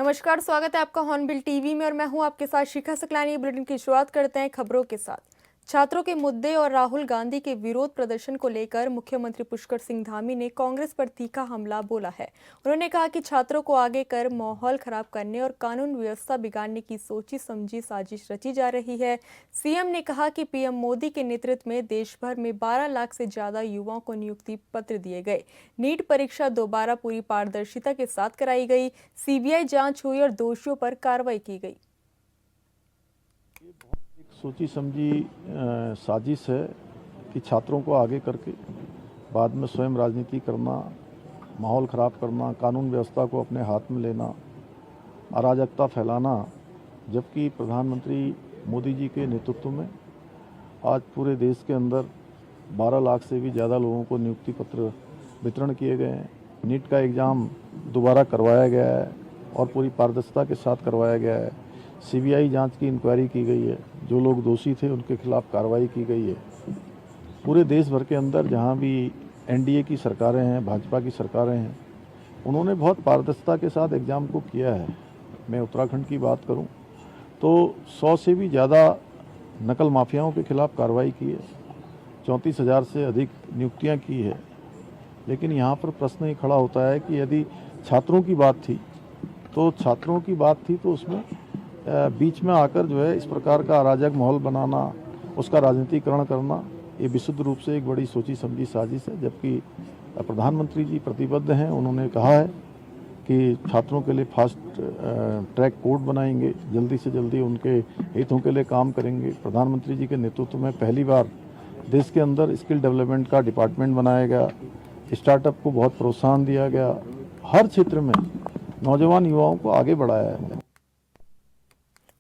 नमस्कार, स्वागत है आपका हॉर्नबिल टीवी में और मैं हूं आपके साथ शिखा सकलानी। बुलेटिन की शुरुआत करते हैं खबरों के साथ। छात्रों के मुद्दे और राहुल गांधी के विरोध प्रदर्शन को लेकर मुख्यमंत्री पुष्कर सिंह धामी ने कांग्रेस पर तीखा हमला बोला है। उन्होंने कहा कि छात्रों को आगे कर माहौल खराब करने और कानून व्यवस्था बिगाड़ने की सोची समझी साजिश रची जा रही है। सीएम ने कहा कि पीएम मोदी के नेतृत्व में देश भर में 12 लाख से ज्यादा युवाओं को नियुक्ति पत्र दिए गए। नीट परीक्षा दोबारा पूरी पारदर्शिता के साथ कराई गई। सीबीआई जांच हुई और दोषियों पर कार्रवाई की गई। सोची समझी साजिश है कि छात्रों को आगे करके बाद में स्वयं राजनीति करना, माहौल ख़राब करना, कानून व्यवस्था को अपने हाथ में लेना, अराजकता फैलाना। जबकि प्रधानमंत्री मोदी जी के नेतृत्व में आज पूरे देश के अंदर 12 लाख से भी ज़्यादा लोगों को नियुक्ति पत्र वितरण किए गए हैं। नीट का एग्ज़ाम दोबारा करवाया गया है और पूरी पारदर्शिता के साथ करवाया गया है। सीबीआई जांच की इंक्वायरी की गई है। जो लोग दोषी थे उनके खिलाफ कार्रवाई की गई है। पूरे देश भर के अंदर जहां भी एनडीए की सरकारें हैं, भाजपा की सरकारें हैं, उन्होंने बहुत पारदर्शिता के साथ एग्ज़ाम को किया है। मैं उत्तराखंड की बात करूं तो 100 से भी ज़्यादा नकल माफियाओं के खिलाफ कार्रवाई की है। 34,000 से अधिक नियुक्तियाँ की है। लेकिन यहाँ पर प्रश्न ये खड़ा होता है कि यदि छात्रों की बात थी तो उसमें बीच में आकर जो है इस प्रकार का अराजक माहौल बनाना, उसका राजनीतिकरण करना, ये विशुद्ध रूप से एक बड़ी सोची समझी साजिश है। जबकि प्रधानमंत्री जी प्रतिबद्ध हैं। उन्होंने कहा है कि छात्रों के लिए फास्ट ट्रैक कोर्ट बनाएंगे, जल्दी से जल्दी उनके हितों के लिए काम करेंगे। प्रधानमंत्री जी के नेतृत्व में पहली बार देश के अंदर स्किल डेवलपमेंट का डिपार्टमेंट बनाया गया। स्टार्टअप को बहुत प्रोत्साहन दिया गया। हर क्षेत्र में नौजवान युवाओं को आगे बढ़ाया है।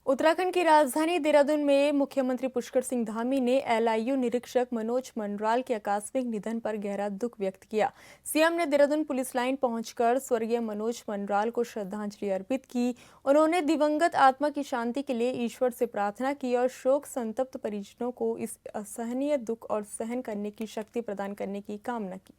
उत्तराखंड की राजधानी देहरादून में मुख्यमंत्री पुष्कर सिंह धामी ने एलआईयू निरीक्षक मनोज मंडराल के आकस्मिक निधन पर गहरा दुख व्यक्त किया। सीएम ने देहरादून पुलिस लाइन पहुंचकर स्वर्गीय मनोज मंडराल को श्रद्धांजलि अर्पित की। उन्होंने दिवंगत आत्मा की शांति के लिए ईश्वर से प्रार्थना की और शोक संतप्त परिजनों को इस असहनीय दुख और सहन करने की शक्ति प्रदान करने की कामना की।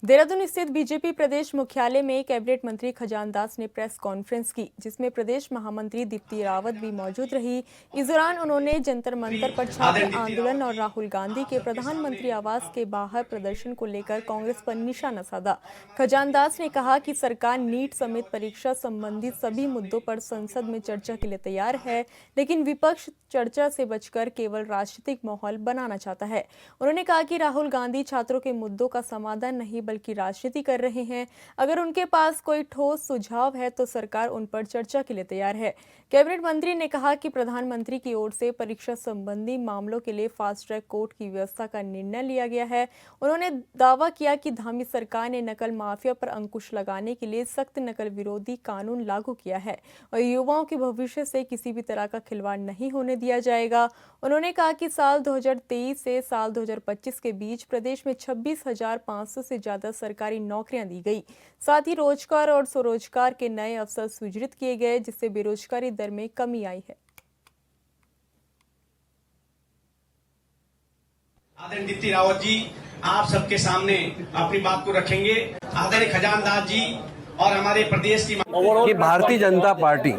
देहरादून स्थित बीजेपी प्रदेश मुख्यालय में कैबिनेट मंत्री खजान दास ने प्रेस कॉन्फ्रेंस की, जिसमें प्रदेश महामंत्री दीप्ति रावत भी मौजूद रही। इस दौरान उन्होंने जंतर मंतर पर छात्र आंदोलन और राहुल गांधी के प्रधानमंत्री आवास के बाहर प्रदर्शन को लेकर कांग्रेस पर निशाना साधा। खजान दास ने कहा कि सरकार नीट समेत परीक्षा संबंधित सभी मुद्दों पर संसद में चर्चा के लिए तैयार है, लेकिन विपक्ष चर्चा से बचकर केवल राजनीतिक माहौल बनाना चाहता है। उन्होंने कहा कि राहुल गांधी छात्रों के मुद्दों का समाधान नहीं बल्कि राजनीति कर रहे हैं। अगर उनके पास कोई ठोस सुझाव है तो सरकार उन पर चर्चा के लिए तैयार है। कैबिनेट मंत्री ने कहा कि प्रधानमंत्री की ओर से परीक्षा संबंधी मामलों के लिए फास्ट ट्रैक कोर्ट की व्यवस्था का निर्णय लिया गया है। उन्होंने दावा किया कि धामी सरकार ने नकल माफिया पर अंकुश लगाने के लिए सख्त नकल विरोधी कानून लागू किया है और युवाओं के भविष्य से किसी भी तरह का खिलवाड़ नहीं होने दिया जाएगा। उन्होंने कहा कि साल 2023 से साल 2025 के बीच प्रदेश में 26,500 से ज्यादा सरकारी नौकरियां दी गई। साथ ही रोजगार और स्वरोजगार के नए अवसर सृजित किए गए, जिससे बेरोजगारी दर में कमी आई है। आदरणीय दीप्ति रावत जी आप सबके सामने अपनी बात को रखेंगे। आदरणीय खजान दास जी और हमारे प्रदेश की भारतीय जनता पार्टी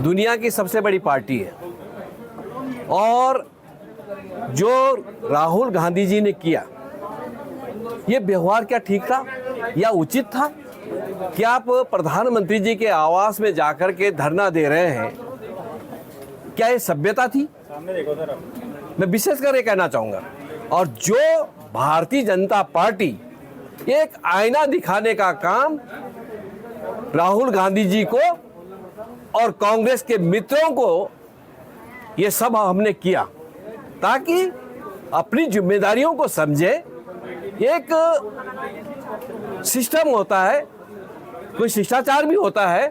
दुनिया की सबसे बड़ी पार्टी है और जो राहुल गांधी जी ने किया ये व्यवहार क्या ठीक था या उचित था? क्या आप प्रधानमंत्री जी के आवास में जाकर के धरना दे रहे हैं, क्या ये सभ्यता थी? मैं विशेष कर ये कहना चाहूंगा। और जो भारतीय जनता पार्टी एक आईना दिखाने का काम राहुल गांधी जी को और कांग्रेस के मित्रों को ये सब हमने किया ताकि अपनी जिम्मेदारियों को समझे। एक सिस्टम होता है, कोई शिष्टाचार भी होता है,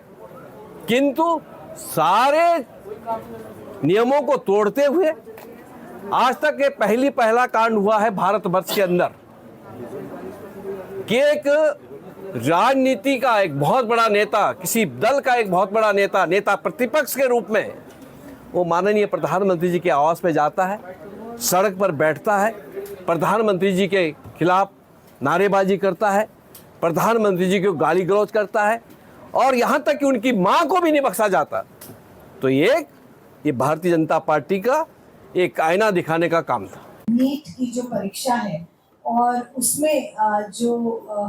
किंतु सारे नियमों को तोड़ते हुए आज तक ये पहला कांड हुआ है भारतवर्ष के अंदर कि एक राजनीति का एक बहुत बड़ा नेता, किसी दल का एक बहुत बड़ा नेता प्रतिपक्ष के रूप में वो माननीय प्रधानमंत्री जी के आवास पे जाता है, सड़क पर बैठता है, प्रधानमंत्री जी के खिलाफ नारेबाजी करता है, प्रधानमंत्री जी को गाली गलौज करता है और यहाँ तक कि उनकी माँ को भी नहीं बख्शा जाता। तो ये भारतीय जनता पार्टी का एक आईना दिखाने का काम था। नीट की जो परीक्षा है और उसमें जो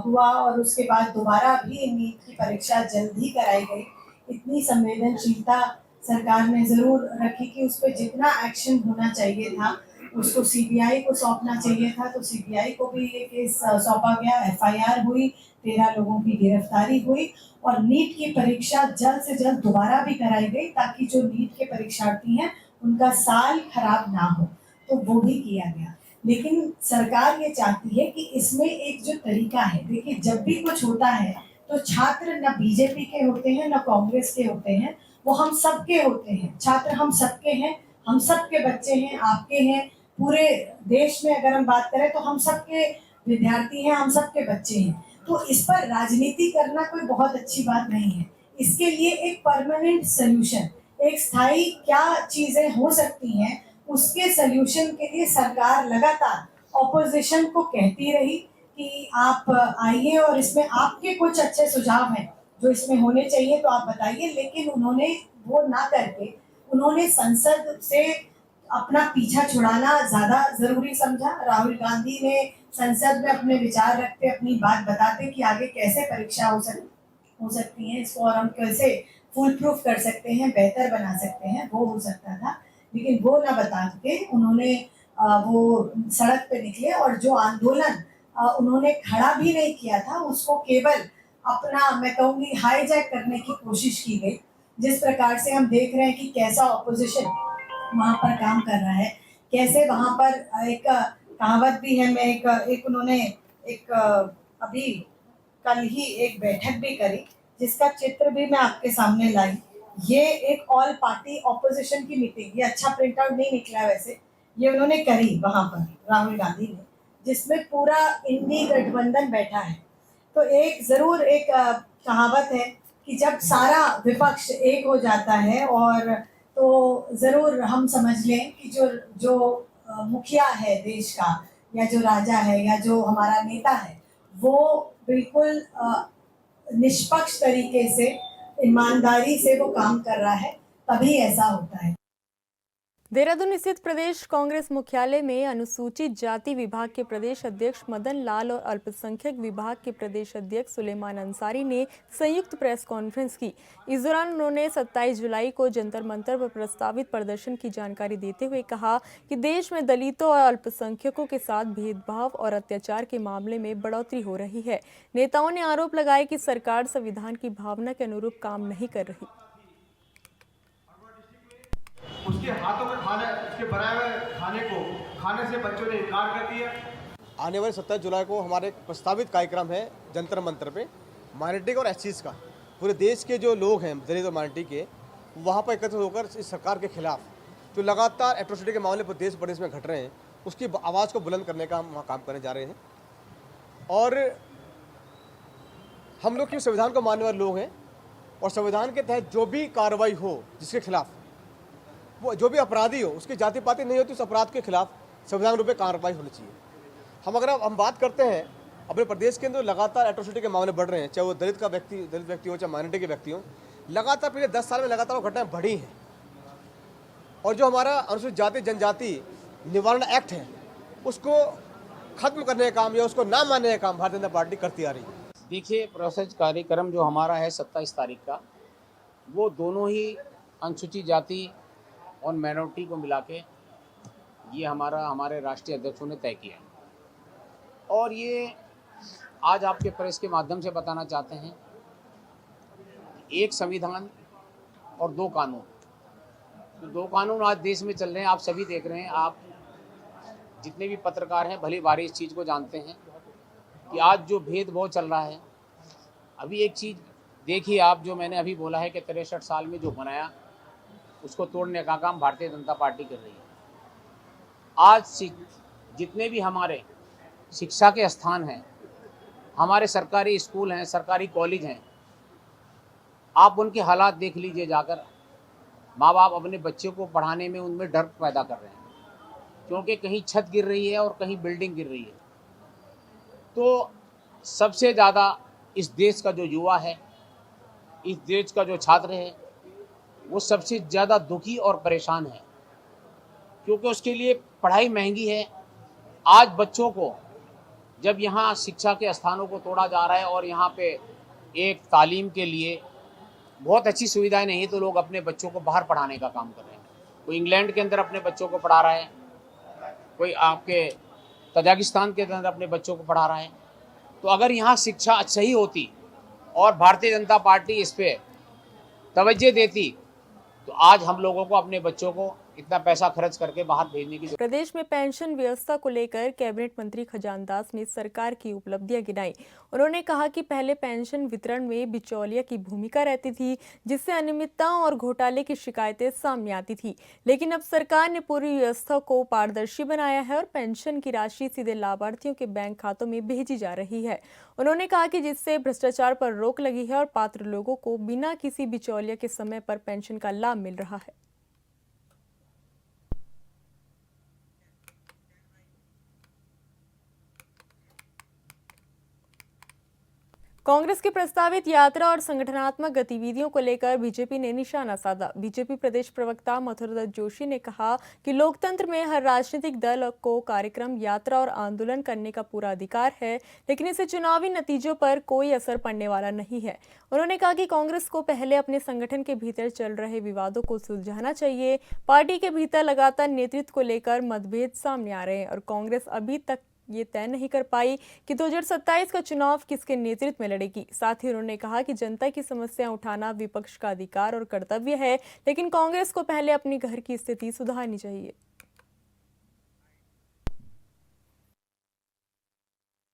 हुआ और उसके बाद दोबारा भी नीट की परीक्षा जल्द ही कराई गई, इतनी संवेदनशीलता सरकार ने जरूर रखी कि उस पर जितना एक्शन होना चाहिए था उसको सीबीआई को सौंपना चाहिए था, तो सीबीआई को भी ये केस सौंपा गया, एफआईआर हुई, 13 लोगों की गिरफ्तारी हुई और नीट की परीक्षा जल्द से जल्द दोबारा भी कराई गई ताकि जो नीट के परीक्षार्थी हैं उनका साल खराब ना हो, तो वो भी किया गया। लेकिन सरकार ये चाहती है कि इसमें एक जो तरीका है, देखिए जब भी कुछ होता है तो छात्र न बीजेपी के होते हैं न कांग्रेस के होते हैं, वो हम सबके होते हैं। छात्र हम सबके हैं, हम सबके बच्चे हैं, आपके हैं, पूरे देश में अगर हम बात करें तो हम सबके विद्यार्थी हैं, हम सबके बच्चे हैं। तो इस पर राजनीति करना कोई बहुत अच्छी बात नहीं है। इसके लिए एक परमानेंट सोल्यूशन, एक स्थायी क्या चीजें हो सकती हैं, उसके सोल्यूशन के लिए सरकार लगातार ऑपोजिशन को कहती रही कि आप आइए और इसमें आपके कुछ अच्छे सुझाव हैं जो इसमें होने चाहिए तो आप बताइए। लेकिन उन्होंने वो ना करके उन्होंने संसद से अपना पीछा छुड़ाना ज्यादा जरूरी समझा। राहुल गांधी ने संसद में अपने विचार रखते, अपनी बात बताते कि आगे कैसे परीक्षा हो सकती है, इसको और हम कैसे फुल प्रूफ कर सकते हैं, बेहतर बना सकते हैं, वो हो सकता था। लेकिन वो ना बता के उन्होंने वो सड़क पे निकले और जो आंदोलन उन्होंने खड़ा भी नहीं किया था उसको केवल अपना, मैं कहूँगी, हाईजैक करने की कोशिश की गई। जिस प्रकार से हम देख रहे हैं कि कैसा ऑपोजिशन वहाँ पर काम कर रहा है, कैसे वहाँ पर एक कहावत भी है, मैं एक उन्होंने एक अभी कल ही एक बैठक भी करी जिसका चित्र भी मैं आपके सामने लाई। ये एक ऑल पार्टी ऑपोजिशन की मीटिंग, ये अच्छा प्रिंट आउट नहीं निकला वैसे, ये उन्होंने करी वहाँ पर राहुल गांधी ने, जिसमें पूरा इंडी गठबंधन बैठा है। तो एक जरूर एक कहावत है कि जब सारा विपक्ष एक हो जाता है और तो जरूर हम समझ लें कि जो मुखिया है देश का या जो राजा है या जो हमारा नेता है वो बिल्कुल निष्पक्ष तरीके से, ईमानदारी से वो काम कर रहा है, तभी ऐसा होता है। देहरादून स्थित प्रदेश कांग्रेस मुख्यालय में अनुसूचित जाति विभाग के प्रदेश अध्यक्ष मदन लाल और अल्पसंख्यक विभाग के प्रदेश अध्यक्ष सुलेमान अंसारी ने संयुक्त प्रेस कॉन्फ्रेंस की। इस दौरान उन्होंने 27 जुलाई को जंतर मंतर पर प्रस्तावित प्रदर्शन की जानकारी देते हुए कहा कि देश में दलितों और अल्पसंख्यकों के साथ भेदभाव और अत्याचार के मामले में बढ़ोतरी हो रही है। नेताओं ने आरोप लगाया कि सरकार संविधान की भावना के अनुरूप काम नहीं कर रही। उसके हाथों में खाने, उसके बनाए हुए खाने को खाने से बच्चों ने इनकार कर दिया। आने वाले 27 जुलाई को हमारे एक प्रस्तावित कार्यक्रम है जंतर मंतर पे, माइनॉरिटी और एससीज का। पूरे देश के जो लोग हैं दलित और माइनॉरिटी के, वहाँ पर एकत्रित होकर इस सरकार के खिलाफ जो लगातार एट्रोसिटी के मामले पर देश प्रदेश में घट रहे हैं उसकी आवाज़ को बुलंद करने का हम वहाँ काम करने जा रहे हैं। और हम लोग क्यों संविधान को मानने वाले लोग हैं और संविधान के तहत जो भी कार्रवाई हो जिसके खिलाफ, वो जो भी अपराधी हो उसकी जाति पाति नहीं होती, उस अपराध के खिलाफ संविधान रूप में कार्रवाई होनी चाहिए। हम बात करते हैं अपने प्रदेश के अंदर लगातार एट्रोसिटी के मामले बढ़ रहे हैं, चाहे वो दलित व्यक्ति हो चाहे माइनॉरिटी के व्यक्ति हो, लगातार पिछले 10 साल में लगातार वो घटनाएं बढ़ी हैं। और जो हमारा अनुसूचित जाति जनजाति निवारण एक्ट है उसको खत्म करने का काम या उसको ना मानने का काम भारतीय जनता पार्टी करती आ रही है। देखिए, प्रोसेस कार्यक्रम जो हमारा है 27 तारीख का, वो दोनों ही अनुसूचित जाति और माइनॉरिटी को मिला के ये हमारे राष्ट्रीय अध्यक्षों ने तय किया। और ये आज आपके प्रेस के माध्यम से बताना चाहते हैं, एक संविधान और 2 कानून, तो 2 कानून आज देश में चल रहे हैं। आप सभी देख रहे हैं, आप जितने भी पत्रकार हैं भली भारी इस चीज़ को जानते हैं कि आज जो भेदभाव चल रहा है। अभी एक चीज़ देखिए आप, जो मैंने अभी बोला है कि 63 साल में जो बनाया उसको तोड़ने का काम भारतीय जनता पार्टी कर रही है। आज जितने भी हमारे शिक्षा के स्थान हैं, हमारे सरकारी स्कूल हैं, सरकारी कॉलेज हैं, आप उनके हालात देख लीजिए जाकर। माँ बाप अपने बच्चे को पढ़ाने में उनमें डर पैदा कर रहे हैं क्योंकि कहीं छत गिर रही है और कहीं बिल्डिंग गिर रही है। तो सबसे ज़्यादा इस देश का जो युवा है, इस देश का जो छात्र है, वो सबसे ज़्यादा दुखी और परेशान है, क्योंकि उसके लिए पढ़ाई महंगी है। आज बच्चों को जब यहाँ शिक्षा के स्थानों को तोड़ा जा रहा है और यहाँ पे एक तालीम के लिए बहुत अच्छी सुविधाएं नहीं है, तो लोग अपने बच्चों को बाहर पढ़ाने का काम कर रहे हैं। कोई इंग्लैंड के अंदर अपने बच्चों को पढ़ा रहा है, कोई आपके तजाकिस्तान के अंदर अपने बच्चों को पढ़ा रहा है। तो अगर यहाँ शिक्षा सही होती और भारतीय जनता पार्टी इस पे तवज्जो देती, तो आज हम लोगों को अपने बच्चों को इतना पैसा खर्च करके बाहर भेजने की प्रदेश में पेंशन व्यवस्था को लेकर कैबिनेट मंत्री खजानदास ने सरकार की उपलब्धियां गिनाई। उन्होंने कहा कि पहले पेंशन वितरण में बिचौलिया की भूमिका रहती थी, जिससे अनियमितताओं और घोटाले की शिकायतें सामने आती थी, लेकिन अब सरकार ने पूरी व्यवस्था को पारदर्शी बनाया है और पेंशन की राशि सीधे लाभार्थियों के बैंक खातों में भेजी जा रही है। उन्होंने कहा कि जिससे भ्रष्टाचार पर रोक लगी है और पात्र लोगों को बिना किसी बिचौलिया के समय पर पेंशन का लाभ मिल रहा है। कांग्रेस की प्रस्तावित यात्रा और संगठनात्मक गतिविधियों को लेकर बीजेपी ने निशाना साधा। बीजेपी प्रदेश प्रवक्ता मथुरदत्त जोशी ने कहा कि लोकतंत्र में हर राजनीतिक दल को कार्यक्रम, यात्रा और आंदोलन करने का पूरा अधिकार है, लेकिन इससे चुनावी नतीजों पर कोई असर पड़ने वाला नहीं है। उन्होंने कहा कि कांग्रेस को पहले अपने संगठन के भीतर चल रहे विवादों को सुलझाना चाहिए। पार्टी के भीतर लगातार नेतृत्व को लेकर मतभेद सामने आ रहे हैं और कांग्रेस अभी तक ये तय नहीं कर पाई कि 2027 का चुनाव किसके नेतृत्व में लड़ेगी। साथ ही उन्होंने कहा कि जनता की समस्याएं उठाना विपक्ष का अधिकार और कर्तव्य है, लेकिन कांग्रेस को पहले अपनी घर की स्थिति सुधारनी चाहिए।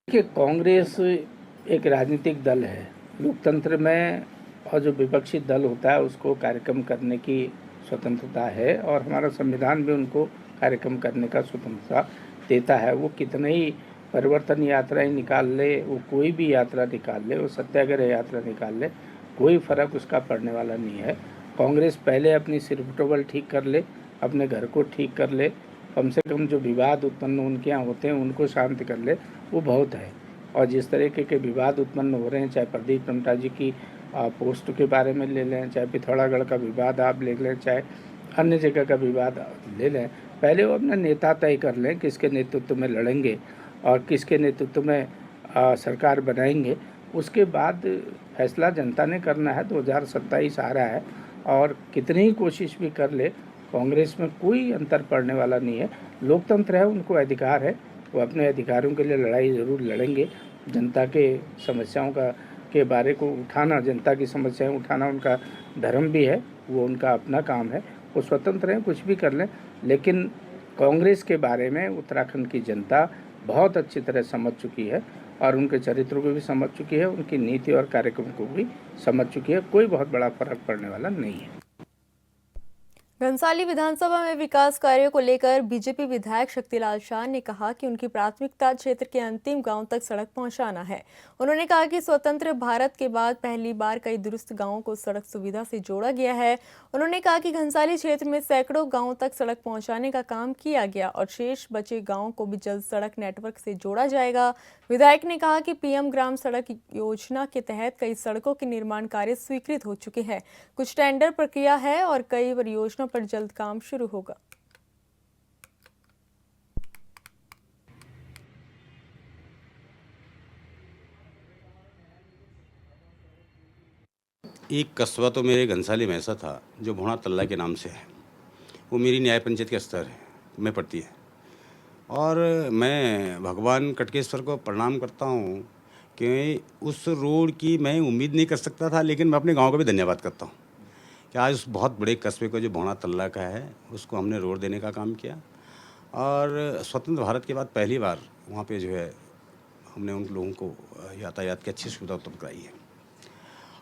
देखिए, कांग्रेस एक राजनीतिक दल है। लोकतंत्र में और जो विपक्षी दल होता है उसको कार्यक्रम करने की स्वतंत्रता है और हमारा संविधान भी उनको कार्यक्रम करने का स्वतंत्रता देता है। वो कितने ही परिवर्तन यात्राएं निकाल ले, वो कोई भी यात्रा निकाल ले, वो सत्याग्रह यात्रा निकाल ले, कोई फ़र्क उसका पड़ने वाला नहीं है। कांग्रेस पहले अपनी सिरपुटबल ठीक कर ले, अपने घर को ठीक कर ले, कम से कम जो विवाद उत्पन्न उनके यहाँ होते हैं उनको शांत कर ले, वो बहुत है। और जिस तरीके के विवाद उत्पन्न हो रहे हैं, चाहे प्रदीप टमटा जी की पोस्ट के बारे में ले लें, चाहे पिथौरागढ़ का विवाद आप ले लें, चाहे अन्य जगह का विवाद ले लें, पहले वो अपना नेता तय कर लें किसके नेतृत्व में लड़ेंगे और किसके नेतृत्व में सरकार बनाएंगे। उसके बाद फैसला जनता ने करना है। 2027 आ रहा है और कितनी ही कोशिश भी कर ले, कांग्रेस में कोई अंतर पड़ने वाला नहीं है। लोकतंत्र है, उनको अधिकार है, वो अपने अधिकारों के लिए लड़ाई ज़रूर लड़ेंगे। जनता के समस्याओं के बारे को उठाना, जनता की समस्याएं उठाना उनका धर्म भी है, वो उनका अपना काम है, वो स्वतंत्र हैं, कुछ भी कर लें। लेकिन कांग्रेस के बारे में उत्तराखंड की जनता बहुत अच्छी तरह समझ चुकी है और उनके चरित्र को भी समझ चुकी है, उनकी नीति और कार्यक्रम को भी समझ चुकी है। कोई बहुत बड़ा फर्क पड़ने वाला नहीं है। घनसाली विधानसभा में विकास कार्यों को लेकर बीजेपी विधायक शक्तिलाल शाह ने कहा कि उनकी प्राथमिकता क्षेत्र के अंतिम गांव तक सड़क पहुंचाना है। उन्होंने कहा कि स्वतंत्र भारत के बाद पहली बार कई दूरस्थ गांवों को सड़क सुविधा से जोड़ा गया है। उन्होंने कहा कि घनसाली क्षेत्र में सैकड़ों गांवों तक सड़क पहुंचाने का काम किया गया और शेष बचे गाँवों को भी जल्द सड़क नेटवर्क से जोड़ा जाएगा। विधायक ने कहा कि पीएम ग्राम सड़क योजना के तहत कई सड़कों के निर्माण कार्य स्वीकृत हो चुके हैं, कुछ टेंडर प्रक्रिया है और कई परियोजनाओं पर जल्द काम शुरू होगा। एक कस्बा तो मेरे घनसाली में ऐसा था जो भोणा तल्ला के नाम से है। वो मेरी न्याय पंचायत के स्तर है में पड़ती है और मैं भगवान कटकेश्वर को प्रणाम करता हूँ कि उस रोड की मैं उम्मीद नहीं कर सकता था, लेकिन मैं अपने गांव का भी धन्यवाद करता हूँ कि आज उस बहुत बड़े कस्बे को जो भोणा तल्ला का है उसको हमने रोड देने का काम किया। और स्वतंत्र भारत के बाद पहली बार वहाँ पे जो है हमने उन लोगों को यातायात की अच्छी सुविधा उपलब्ध कराई है।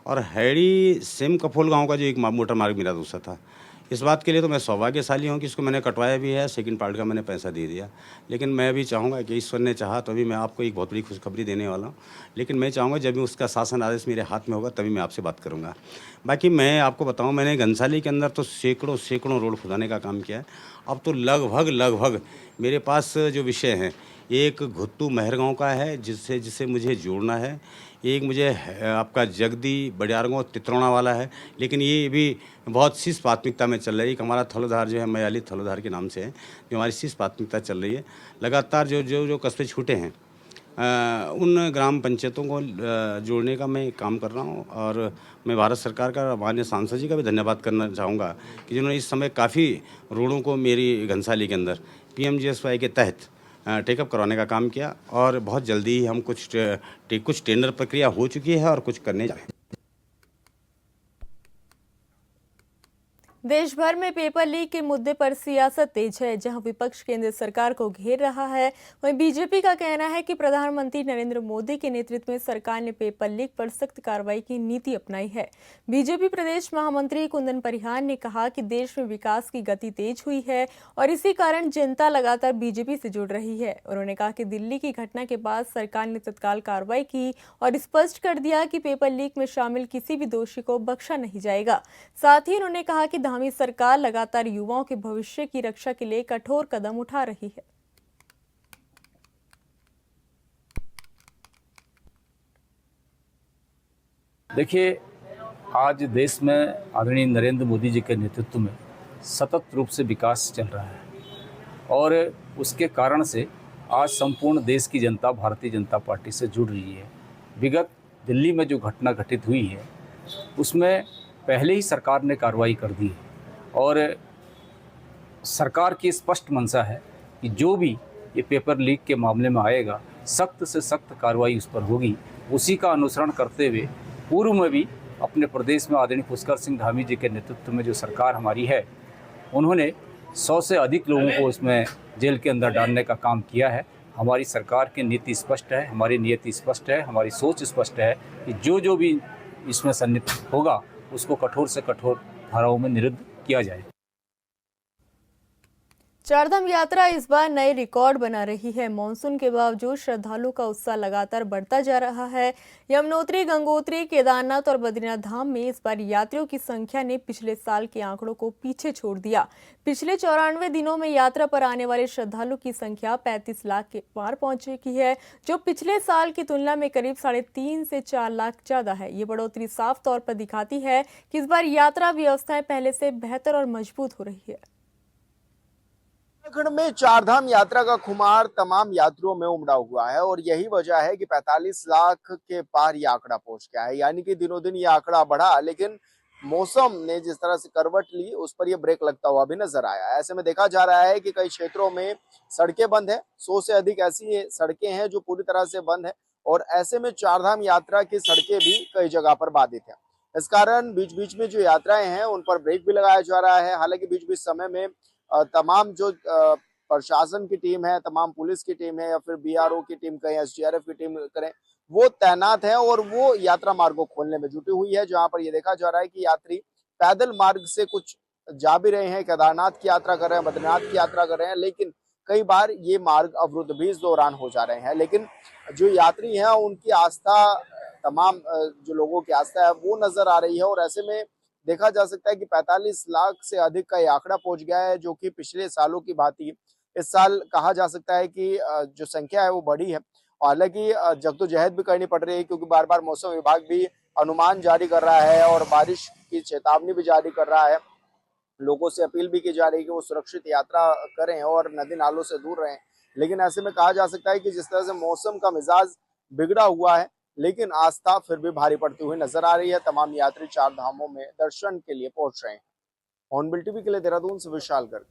और हैड़ी सिम कफोल गांव का जो एक मोटर मार्ग मेरा दूसरा था, इस बात के लिए तो मैं सौभाग्यशाली हूँ कि इसको मैंने कटवाया भी है, सेकंड पार्ट का मैंने पैसा दे दिया। लेकिन मैं भी चाहूँगा कि ईश्वर ने चाहा तो अभी मैं आपको एक बहुत बड़ी खुशखबरी देने वाला हूँ, लेकिन मैं चाहूँगा जब भी उसका शासन आदेश मेरे हाथ में होगा तभी मैं आपसे बात करूँगा। बाकी मैं आपको बताऊँ, मैंने घनसाली के अंदर तो सैकड़ों रोड खुदाने का काम किया है। अब तो लगभग मेरे पास जो विषय हैं एक घुत्तू मेहरगांव का है जिससे मुझे जोड़ना है, एक मुझे आपका जगदी बडियारगांव तितरोना वाला है, लेकिन ये भी बहुत शीर्ष प्राथमिकता में चल रही है। एक हमारा थलोधार जो है मयाली थलोधार के नाम से है, जो हमारी शीर्ष प्राथमिकता चल रही है। लगातार जो कस्बे छूटे हैं उन ग्राम पंचायतों को जोड़ने का मैं काम कर रहा हूँ। और मैं भारत सरकार का माननीय सांसद जी का भी धन्यवाद करना चाहूँगा कि जिन्होंने इस समय काफ़ी रोडों को मेरी घनसाली के अंदर PMGSY के तहत टेकअप करवाने का काम किया, और बहुत जल्दी ही हम कुछ टेंडर प्रक्रिया हो चुकी है और कुछ करने जा रहे हैं। देश भर में पेपर लीक के मुद्दे पर सियासत तेज है। जहां विपक्ष केंद्र सरकार को घेर रहा है, वहीं बीजेपी का कहना है कि प्रधानमंत्री नरेंद्र मोदी के नेतृत्व में सरकार ने पेपर लीक पर सख्त कार्रवाई की नीति अपनाई है। बीजेपी प्रदेश महामंत्री कुंदन परिहार ने कहा कि देश में विकास की गति तेज हुई है और इसी कारण जनता लगातार बीजेपी से जुड़ रही है। उन्होंने कहा कि दिल्ली की घटना के बाद सरकार ने तत्काल कार्रवाई की और स्पष्ट कर दिया कि पेपर लीक में शामिल किसी भी दोषी को बख्शा नहीं जाएगा। साथ ही उन्होंने कहा कि धामी सरकार लगातार युवाओं के भविष्य की रक्षा के लिए कठोर कदम उठा रही है। देखिए, आज देश में आदरणीय नरेंद्र मोदी जी के नेतृत्व में सतत रूप से विकास चल रहा है और उसके कारण से आज संपूर्ण देश की जनता भारतीय जनता पार्टी से जुड़ रही है। विगत दिल्ली में जो घटना घटित हुई है उसमें पहले ही सरकार ने कार्रवाई कर दी है और सरकार की स्पष्ट मंशा है कि जो भी ये पेपर लीक के मामले में आएगा सख्त से सख्त कार्रवाई उस पर होगी। उसी का अनुसरण करते हुए पूर्व में भी अपने प्रदेश में आदरणीय पुष्कर सिंह धामी जी के नेतृत्व में जो सरकार हमारी है उन्होंने 100 से अधिक लोगों को इसमें जेल के अंदर डालने का काम किया है। हमारी सरकार की नीति स्पष्ट है, हमारी नीति स्पष्ट है, हमारी सोच स्पष्ट है कि जो भी इसमें सन्निहित होगा उसको कठोर से कठोर धाराओं में निरुद्ध किया जाए। चारधाम यात्रा इस बार नए रिकॉर्ड बना रही है। मानसून के बावजूद श्रद्धालुओं का उत्साह लगातार बढ़ता जा रहा है। यमुनोत्री, गंगोत्री, केदारनाथ और बद्रीनाथ धाम में इस बार यात्रियों की संख्या ने पिछले साल के आंकड़ों को पीछे छोड़ दिया। पिछले 94 दिनों में यात्रा पर आने वाले श्रद्धालुओं की संख्या 35 लाख के पार पहुंच चुकी है, जो पिछले साल की तुलना में करीब 3.5 से 4 लाख ज्यादा है। ये बढ़ोतरी साफ तौर पर दिखाती है कि इस बार यात्रा व्यवस्थाएं पहले से बेहतर और मजबूत हो रही है। उत्तराखंड में चारधाम यात्रा का खुमार तमाम यात्रियों में उमड़ा हुआ है और यही वजह है कि 45 लाख के पार ये आंकड़ा पहुंच गया है। यानी कि दिनों दिन ये आंकड़ा बढ़ा, लेकिन मौसम ने जिस तरह से करवट ली उस पर ये ब्रेक लगता हुआ भी नजर आया। ऐसे में देखा जा रहा है कि कई क्षेत्रों में सड़कें बंद है, 100 से अधिक ऐसी सड़कें हैं जो पूरी तरह से बंद है और ऐसे में चारधाम यात्रा की सड़कें भी कई जगह पर बाधित है। इस कारण बीच बीच में जो यात्राएं हैं उन पर ब्रेक भी लगाया जा रहा है। हालांकि बीच बीच समय में तमाम जो प्रशासन की टीम है, तमाम पुलिस की टीम है या फिर BRO की टीम करें, SDRF की टीम करें, वो तैनात है और वो यात्रा मार्ग को खोलने में जुटी हुई है। जहां पर ये देखा जा रहा है कि यात्री पैदल मार्ग से कुछ जा भी रहे हैं, केदारनाथ की यात्रा कर रहे हैं, बद्रीनाथ की यात्रा कर रहे हैं, लेकिन कई बार ये मार्ग अवरुद्ध भी इस दौरान हो जा रहे हैं। लेकिन जो यात्री हैं उनकी आस्था, तमाम जो लोगों की आस्था है वो नजर आ रही है और ऐसे में देखा जा सकता है कि 45 लाख से अधिक का ये आंकड़ा पहुंच गया है, जो कि पिछले सालों की भांति इस साल कहा जा सकता है कि जो संख्या है वो बढ़ी है। हालांकि जद्दोजहद भी करनी पड़ रही है क्योंकि बार बार मौसम विभाग भी अनुमान जारी कर रहा है और बारिश की चेतावनी भी जारी कर रहा है। लोगों से अपील भी की जा रही है कि वो सुरक्षित यात्रा करें और नदी नालों से दूर रहें। लेकिन ऐसे में कहा जा सकता है कि जिस तरह से मौसम का मिजाज बिगड़ा हुआ है, लेकिन आस्था फिर भी भारी पड़ती हुई नजर आ रही है। तमाम यात्री चार धामों में दर्शन के लिए पहुंच रहे हैं। हॉर्नबिल टीवी के लिए देहरादून से विशाल गर्ग।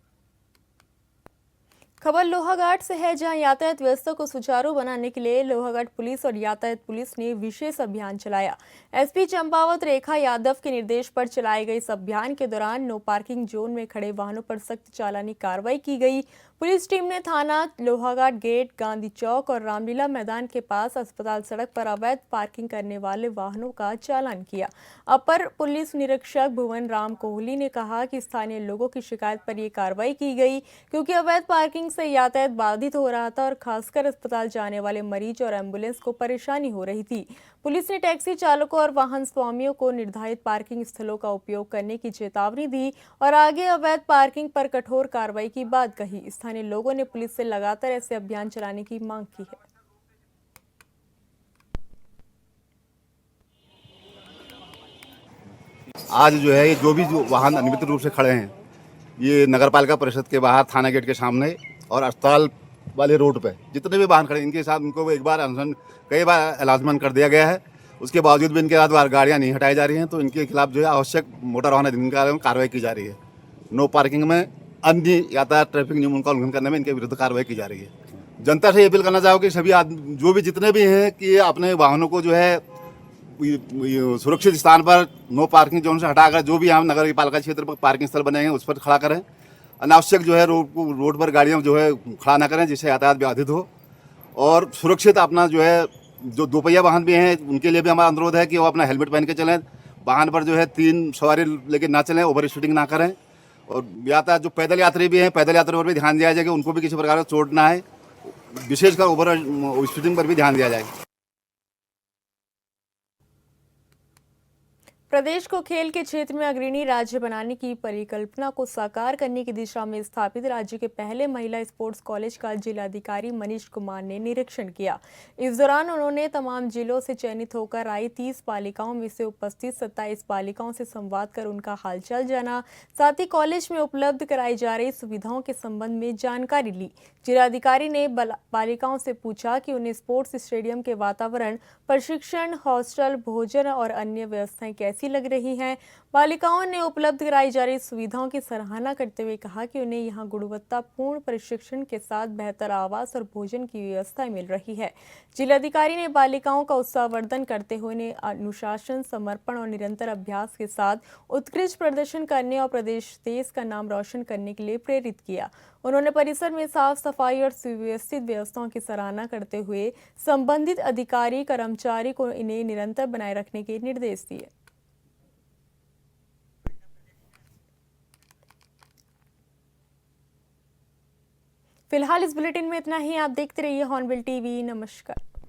खबर लोहाघाट से है, जहां यातायात व्यवस्था को सुचारू बनाने के लिए लोहाघाट पुलिस और यातायात पुलिस ने विशेष अभियान चलाया। SP चंपावत रेखा यादव के निर्देश पर चलाए गए इस अभियान के दौरान नो पार्किंग जोन में खड़े वाहनों पर सख्त चालानी कार्रवाई की गई। पुलिस टीम ने थाना लोहाघाट गेट, गांधी चौक और रामलीला मैदान के पास अस्पताल सड़क पर अवैध पार्किंग करने वाले वाहनों का चालान किया। अपर पुलिस निरीक्षक भुवन राम कोहली ने कहा कि स्थानीय लोगों की शिकायत पर यह कार्रवाई की गई क्योंकि अवैध पार्किंग से यातायात बाधित हो रहा था और खासकर अस्पताल जाने वाले मरीज और एम्बुलेंस को परेशानी हो रही थी। पुलिस ने टैक्सी चालकों और वाहन स्वामियों को निर्धारित पार्किंग स्थलों का उपयोग करने की चेतावनी दी और आगे अवैध पार्किंग पर कठोर कार्रवाई की बात कही। स्थानीय लोगों ने पुलिस से लगातार ऐसे अभियान चलाने की मांग की है। आज जो है ये जो भी वाहन अनियमित रूप से खड़े हैं, ये नगर पालिका परिषद के बाहर थाना गेट के सामने और अस्पताल वाले रोड पे जितने भी वाहन खड़े हैं, इनके साथ उनको एक बार कई बार अनाउंसमेंट कर दिया गया है। उसके बावजूद भी इनके साथ गाड़ियाँ नहीं हटाई जा रही हैं, तो इनके खिलाफ जो है आवश्यक मोटर वाहन अधिनियम में कार्रवाई की जा रही है। नो पार्किंग में अन्य यातायात ट्रैफिक नियमों का उल्लंघन करने में इनके विरुद्ध कार्रवाई की जा रही है। जनता से अपील करना चाहूँगी सभी आदमी जो भी जितने भी हैं कि अपने वाहनों को जो है सुरक्षित स्थान पर नो पार्किंग जोन से हटाकर जो भी हम नगर पालिका क्षेत्र पर पार्किंग स्थल बनेंगे उस पर खड़ा करें। अनावश्यक जो है रोड पर गाड़ियां जो है खड़ा ना करें जिससे यातायात बाधित हो, और सुरक्षित अपना जो है जो दोपहिया वाहन भी हैं उनके लिए भी हमारा अनुरोध है कि वो अपना हेलमेट पहन के चलें। वाहन पर जो है 3 सवारी लेके ना चलें, ओवर स्पीडिंग ना करें। और यातायात जो पैदल यात्री भी हैं, पैदल यात्रियों पर भी ध्यान दिया जाए कि उनको भी किसी प्रकार का चोट ना आए, विशेषकर ओवर स्पीडिंग पर भी ध्यान दिया जाए। प्रदेश को खेल के क्षेत्र में अग्रणी राज्य बनाने की परिकल्पना को साकार करने की दिशा में स्थापित राज्य के पहले महिला स्पोर्ट्स कॉलेज का जिलाधिकारी मनीष कुमार ने निरीक्षण किया। इस दौरान उन्होंने तमाम जिलों से चयनित होकर आई 30 बालिकाओं में से उपस्थित 27 बालिकाओं से संवाद कर उनका हालचाल जाना, साथ ही कॉलेज में उपलब्ध कराई जा रही सुविधाओं के संबंध में जानकारी ली। जिलाधिकारी ने बालिकाओं से पूछा कि उन्हें स्पोर्ट्स स्टेडियम के वातावरण, प्रशिक्षण, हॉस्टल, भोजन और अन्य व्यवस्थाएं कैसी लग रही हैं। बालिकाओं ने उपलब्ध कराई जा रही सुविधाओं की सराहना करते हुए कहा कि उन्हें यहां गुणवत्तापूर्ण प्रशिक्षण के साथ बेहतर आवास और भोजन की व्यवस्था मिल रही है। जिलाधिकारी ने बालिकाओं का उत्साहवर्धन करते हुए उन्हें अनुशासन, समर्पण और निरंतर अभ्यास के साथ उत्कृष्ट प्रदर्शन करने और प्रदेश देश का नाम रोशन करने के लिए प्रेरित किया। उन्होंने परिसर में साफ सफाई और सुव्यवस्थित व्यवस्थाओं की सराहना करते हुए संबंधित अधिकारी कर्मचारी को इन्हें निरंतर बनाए रखने के निर्देश दिए। फिलहाल इस बुलेटिन में इतना ही। आप देखते रहिए हॉर्नबिल टीवी। नमस्कार।